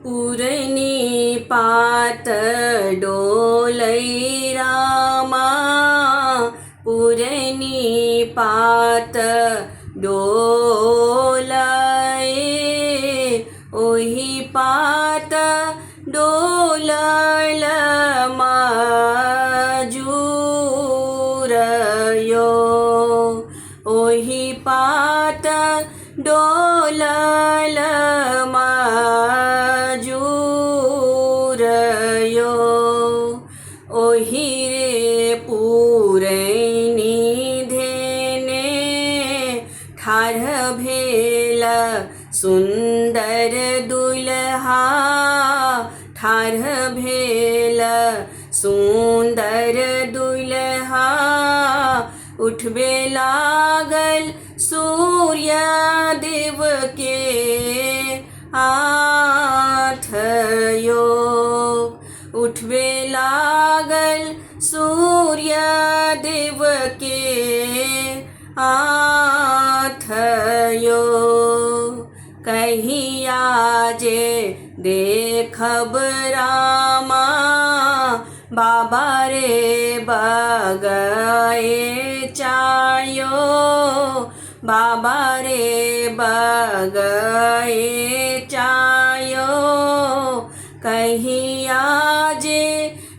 पूरनी पात डोलै रामा, पूरनी पात डोलै, ओही पात डोलल माजूरयो, ओही पात डोलल माजूरयो, ओही रे पूरैनी धेने ठाढ़ भेल सुंदर दुल्हा, ठाढ़ भेल सुंदर दुल्हा, उठबे लागल सूर्य देव के आठयो, उठबे लागल सूर्य देव के आठयो, कहिया जे देखब रामा, बाबा रे बगैचायो, बाबा रे बगैचायो, कहिया जे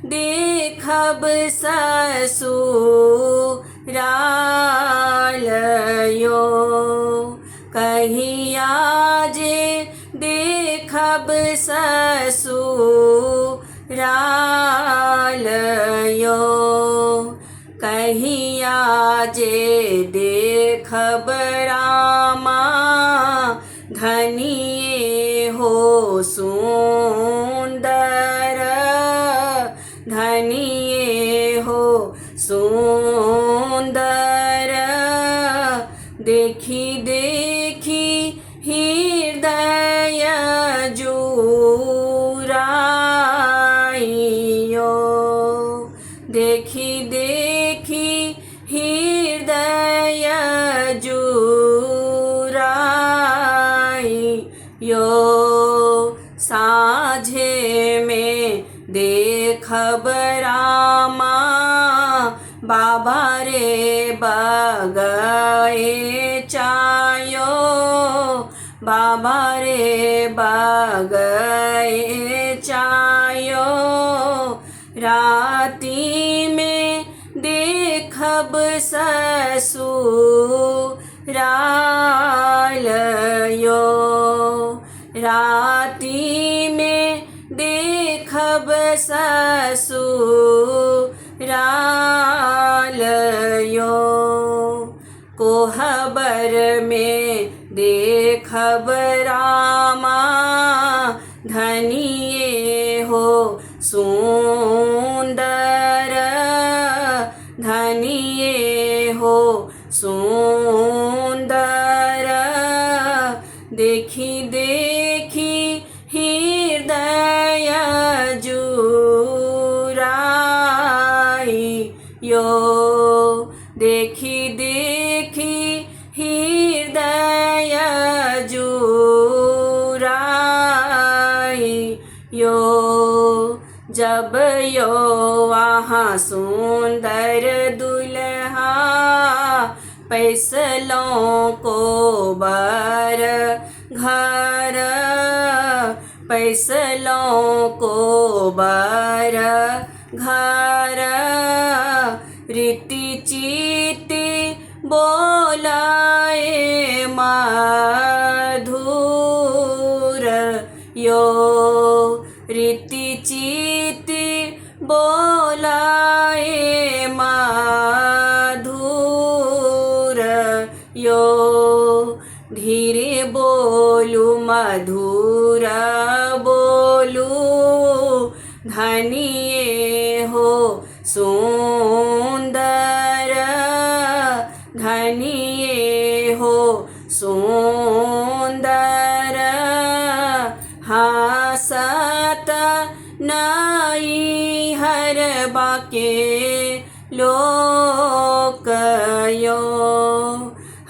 देखब ससुरालयो, कहिया जे देखब ससुरालयो, कहिया जे देखब रामा, धनिये हो सुंदर, धनिये हो सुंदर, देखी देखी हृदय जुराइयो, देखी देखी हृदय जुराइयो, साँझे में देखब रामा, बाबा रे बगैचायो, बाबा रे बगैचायो, राती में देखब ससुरालयो, राती में देखब ससुरालयो, कोहबर में देखब रामा, धनिये हो सुंदर, धनिये हो सुंदर, देखी देखी हृदय जुराइयो, देखी देखी हृदय जुराइयो, जब यो वहाँ सुंदर दुल्हा, पैसलों को बर घर, पैसलों को बर घर, रीति चीति बोलाए मधुर यो, रीति चीति बोलाए मधुर यो, धीरे बोलू मधुर बोलू, धनिये हो सुंदर, धनिये हो सुंदर, हासत नाई हर बाके लोकयो,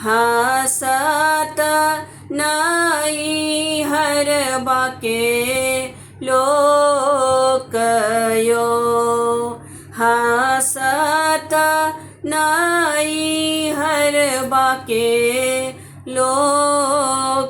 हासत नाई हर बाके लोकयो हासत नाही हर बाके लोकयो